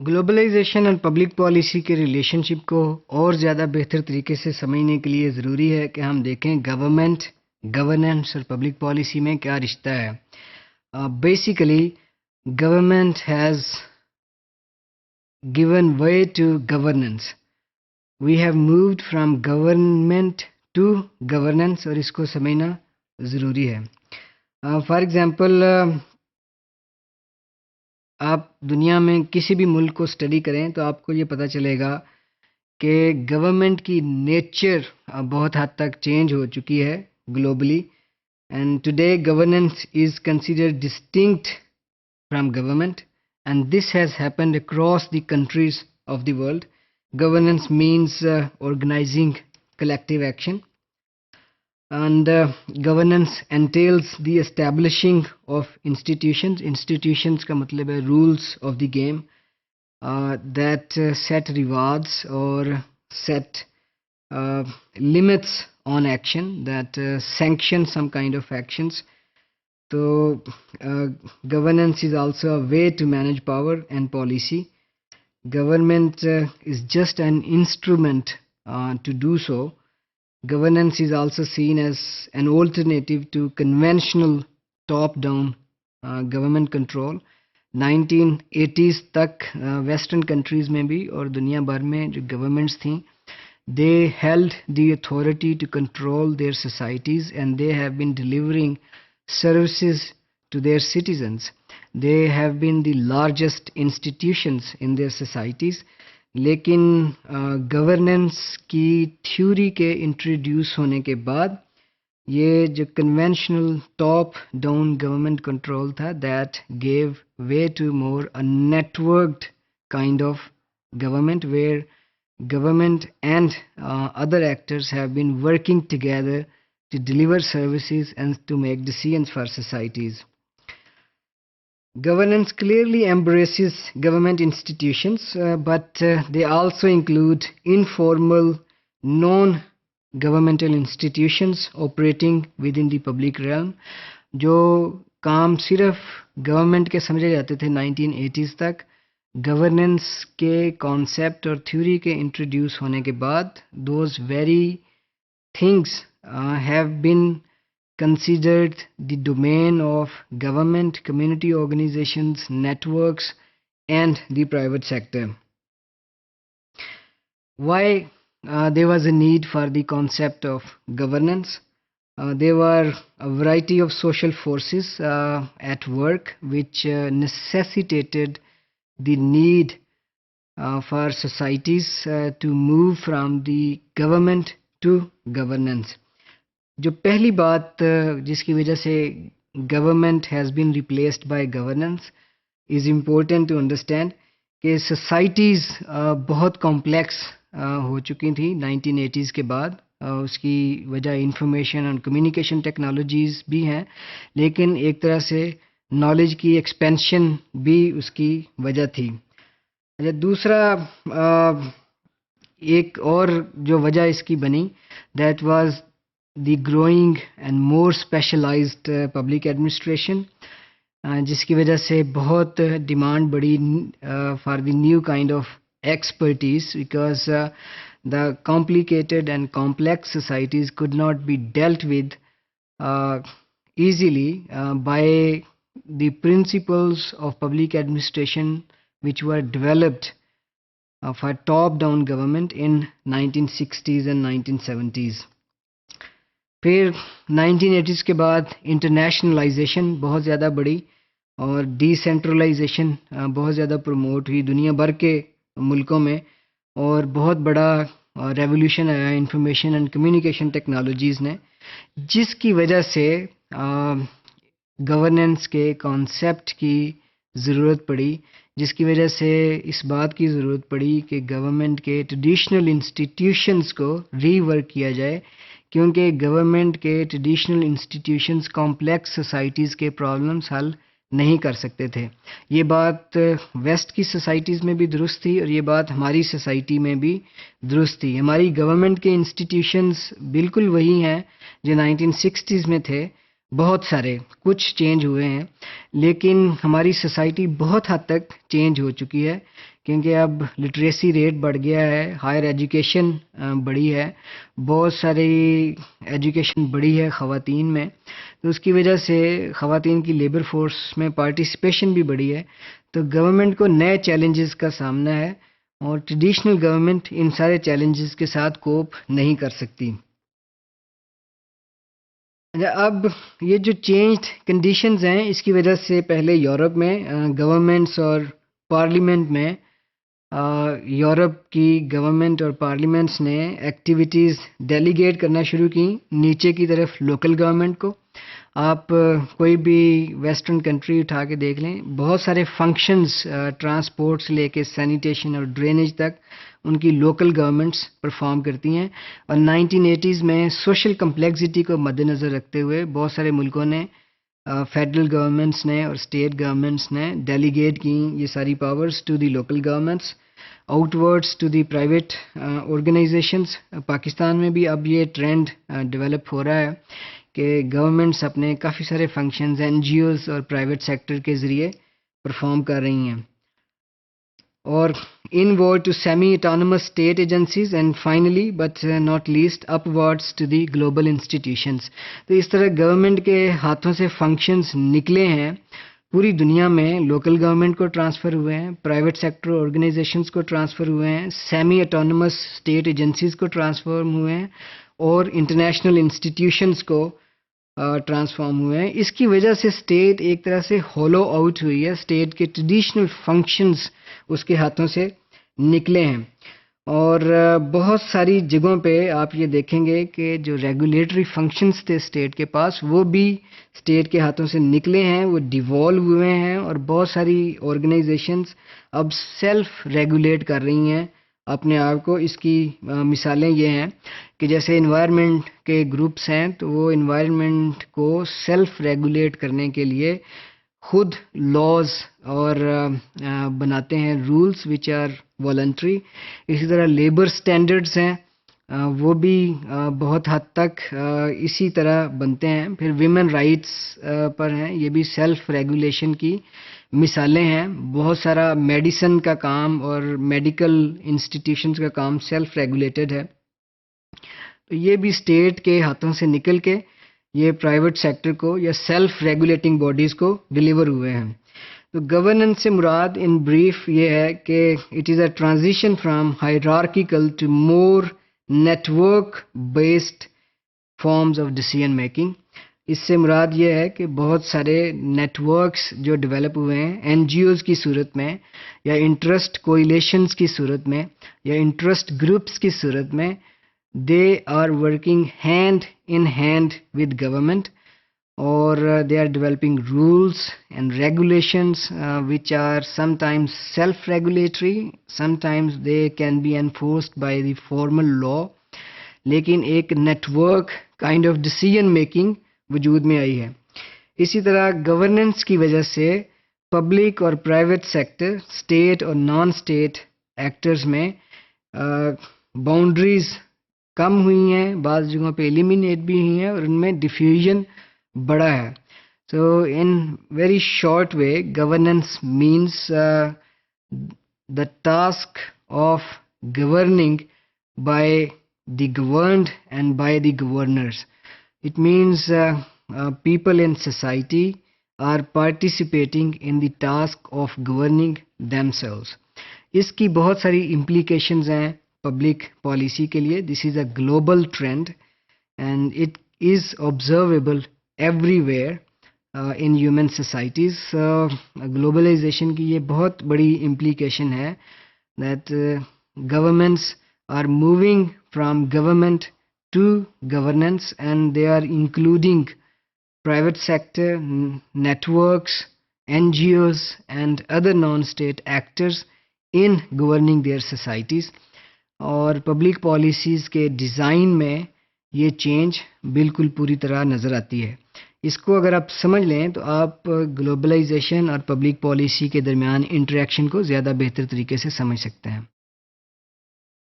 Globalisation اور public policy کے relation شپ کو اور زیادہ بہتر طریقے سے سمجھنے کے لیے ضروری ہے کہ ہم دیکھیں گورنمنٹ، گورننس اور پبلک پالیسی میں کیا رشتہ ہے. Basically government has given way to governance. We have moved from government to governance اور اس کو سمجھنا ضروری ہے. فار ایگزامپل آپ دنیا میں کسی بھی ملک کو اسٹڈی کریں تو آپ کو یہ پتہ چلے گا کہ گورنمنٹ کی نیچر بہت حد تک چینج ہو چکی ہے globally. And today governance is considered distinct from government. And this has happened across the countries of the world. Governance means organizing collective action. And governance entails the establishing of institutions. Institutions ka matlab hai rules of the game that set rewards or set limits on action, that sanction some kind of actions. So, governance is also a way to manage power and policy. Government is just an instrument to do so. Governance is also seen as an alternative to conventional top-down government control. 1980s تک western countries میں بھی اور دنیا بھر میں جو governments تھیں, they held the authority to control their societies and they have been delivering services to their citizens. They have been the largest institutions in their societies. لیکن گورننس کی تھیوری کے انٹروڈیوس ہونے کے بعد یہ جو conventional top down government control تھا, that gave way to more a networked kind of government where government and other actors have been working together to deliver services and to make decisions for societies. Governance clearly embraces government institutions, but they also include informal, non-governmental institutions operating within the public realm. جو کام صرف government کے سمجھے جاتے تھے 1980s تک, governance کے concept اور theory کے انٹروڈیوس ہونے کے بعد those very things have been considered the domain of government, community organisations, networks and the private sector. Why there was a need for the concept of governance? There were a variety of social forces at work which necessitated the need for societies to move from the government to governance. جو پہلی بات جس کی وجہ سے government has been replaced by governance is important to understand کہ societies بہت complex ہو چکی تھیں 1980s کے بعد. اس کی وجہ انفارمیشن اور کمیونیکیشن ٹیکنالوجیز بھی ہیں, لیکن ایک طرح سے نالج کی ایکسپینشن بھی اس کی وجہ تھی. دوسرا ایک اور جو وجہ اس کی بنی, that was the growing and more specialised public administration, جس کی وجہ سے بہت ڈیمانڈ بڑھی for the new kind of expertise, because the complicated and complex societies could not be dealt with easily by the principles of public administration which were developed for top-down government in 1960s and 1970s. پھر 1980s کے بعد internationalisation بہت زیادہ بڑھی اور D centralisation بہت زیادہ promote ہوئی دنیا بھر کے ملکوں میں, اور بہت بڑا ریولیوشن آیا انفارمیشن اینڈ کمیونیکیشن ٹیکنالوجیز نے, جس کی وجہ سے گورننس کے کانسیپٹ کی ضرورت پڑی, جس کی وجہ سے اس بات کی ضرورت پڑی کہ گورنمنٹ کے ٹریڈیشنل انسٹیٹیوشنز کو ری ورک کیا جائے, کیونکہ گورنمنٹ کے ٹریڈیشنل انسٹیٹیوشنز کمپلیکس سوسائٹیز کے پرابلمس حل نہیں کر سکتے تھے. یہ بات ویسٹ کی سوسائٹیز میں بھی درست تھی اور یہ بات ہماری سوسائٹی میں بھی درست تھی. ہماری گورنمنٹ کے انسٹیٹیوشنز بالکل وہی ہیں جو 1960s میں تھے, بہت سارے کچھ چینج ہوئے ہیں، لیکن ہماری سوسائٹی بہت حد تک چینج ہو چکی ہے، کیونکہ اب لٹریسی ریٹ بڑھ گیا ہے، ہائر ایجوکیشن بڑھی ہے، بہت ساری ایجوکیشن بڑھی ہے خواتین میں، تو اس کی وجہ سے خواتین کی لیبر فورس میں پارٹیسپیشن بھی بڑھی ہے، تو گورنمنٹ کو نئے چیلنجز کا سامنا ہے، اور ٹریڈیشنل گورنمنٹ ان سارے چیلنجز کے ساتھ کوپ نہیں کر سکتی۔ اب یہ جو چینج کنڈیشنز ہیں، اس کی وجہ سے پہلے یورپ میں گورنمنٹس اور پارلیمنٹ میں یورپ کی گورنمنٹ اور پارلیمنٹس نے ایکٹیویٹیز ڈیلیگیٹ کرنا شروع کی نیچے کی طرف لوکل گورنمنٹ کو۔ آپ کوئی بھی ویسٹرن کنٹری اٹھا کے دیکھ لیں، بہت سارے فنکشنز ٹرانسپورٹ سے لے کے سینیٹیشن اور ڈرینیج تک ان کی لوکل گورنمنٹس پرفارم کرتی ہیں، اور 1980s میں سوشل کمپلیکسٹی کو مد نظر رکھتے ہوئے بہت سارے ملکوں نے فیڈرل گورنمنٹس نے اور اسٹیٹ گورنمنٹس نے ڈیلیگیٹ کی یہ ساری powers to the local governments outwards to the private organisations. Pakistan میں بھی اب یہ ٹرینڈ ڈیولپ ہو رہا ہے کہ گورنمنٹس اپنے کافی سارے فنکشنز این جی اوز اور پرائیویٹ سیکٹر کے ذریعے پرفارم کر رہی ہیں، اور inward to semi-autonomous state agencies and finally but not least upwards to the global institutions۔ تو اس طرح گورنمنٹ کے ہاتھوں سے فنکشنز نکلے ہیں، پوری دنیا میں لوکل گورنمنٹ کو ٹرانسفر ہوئے ہیں، پرائیویٹ سیکٹر آرگنائزیشنز کو ٹرانسفر ہوئے ہیں، سیمی اٹانومس اسٹیٹ ایجنسیز کو ٹرانسفارم ہوئے ہیں، اور انٹرنیشنل انسٹیٹیوشنز کو ٹرانسفارم ہوئے ہیں۔ اس کی وجہ سے اسٹیٹ ایک طرح سے ہولو آؤٹ ہوئی ہے، اسٹیٹ کے ٹریڈیشنل فنکشنز اس کے ہاتھوں سے نکلے ہیں، اور بہت ساری جگہوں پہ آپ یہ دیکھیں گے کہ جو ریگولیٹری فنکشنز تھے اسٹیٹ کے پاس، وہ بھی اسٹیٹ کے ہاتھوں سے نکلے ہیں، وہ ڈیوالو ہوئے ہیں، اور بہت ساری آرگنائزیشنز اب سیلف ریگولیٹ کر رہی ہیں اپنے آپ کو۔ اس کی مثالیں یہ ہیں کہ جیسے انوائرمنٹ کے گروپس ہیں، تو وہ انوائرمنٹ کو سیلف ریگولیٹ کرنے کے لیے خود لاز اور بناتے ہیں، رولز وچ آر والنٹری۔ اسی طرح لیبر سٹینڈرڈز ہیں، وہ بھی بہت حد تک اسی طرح بنتے ہیں۔ پھر ویمن رائٹس پر ہیں، یہ بھی سیلف ریگولیشن کی مثالیں ہیں۔ بہت سارا میڈیسن کا کام اور میڈیکل انسٹیٹیوشنز کا کام سیلف ریگولیٹڈ ہے، تو یہ بھی اسٹیٹ کے ہاتھوں سے نکل کے یہ پرائیویٹ سیکٹر کو یا سیلف ریگولیٹنگ باڈیز کو ڈیلیور ہوئے ہیں۔ تو گورننس سے مراد ان بریف یہ ہے کہ it is a transition from hierarchical to more network based forms of decision making. اس سے مراد یہ ہے کہ بہت سارے نیٹ ورکس جو ڈیولپ ہوئے ہیں این جی اوز کی صورت میں، یا انٹرسٹ کوئلیشنز کی صورت میں، یا انٹرسٹ گروپس کی صورت میں، they are working hand in hand with government, or they are developing rules and regulations which are sometimes self-regulatory, sometimes they can be enforced by the formal law، لیکن ایک network kind of decision making وجود میں آئی ہے۔ اسی طرح governance کی وجہ سے پبلک اور پرائیویٹ سیکٹر، اسٹیٹ اور نان اسٹیٹ ایکٹرز میں باؤنڈریز کم ہوئی ہیں، بعض جگہوں پہ ایلیمینیٹ بھی ہوئی ہیں، اور ان میں ڈیفیوژن بڑا ہے۔ So in very short way, governance means the task of governing by the governed and by the governors. It means people in society are participating in the task of governing themselves. اس کی بہت ساری implications ہیں public policy کے لیے۔ This is a global trend and it is observable everywhere in human societies. Globalization کی یہ بہت بڑی امپلیکیشن ہے that governments are moving from government to governance, and they are including private sector, networks, NGOs and other non-state actors in governing their societies. اور public policies کے design میں یہ change بالکل پوری طرح نظر آتی ہے۔ اس کو اگر آپ سمجھ لیں تو آپ گلوبلائزیشن اور پبلک پالیسی کے درمیان انٹریکشن کو زیادہ بہتر طریقے سے سمجھ سکتے ہیں۔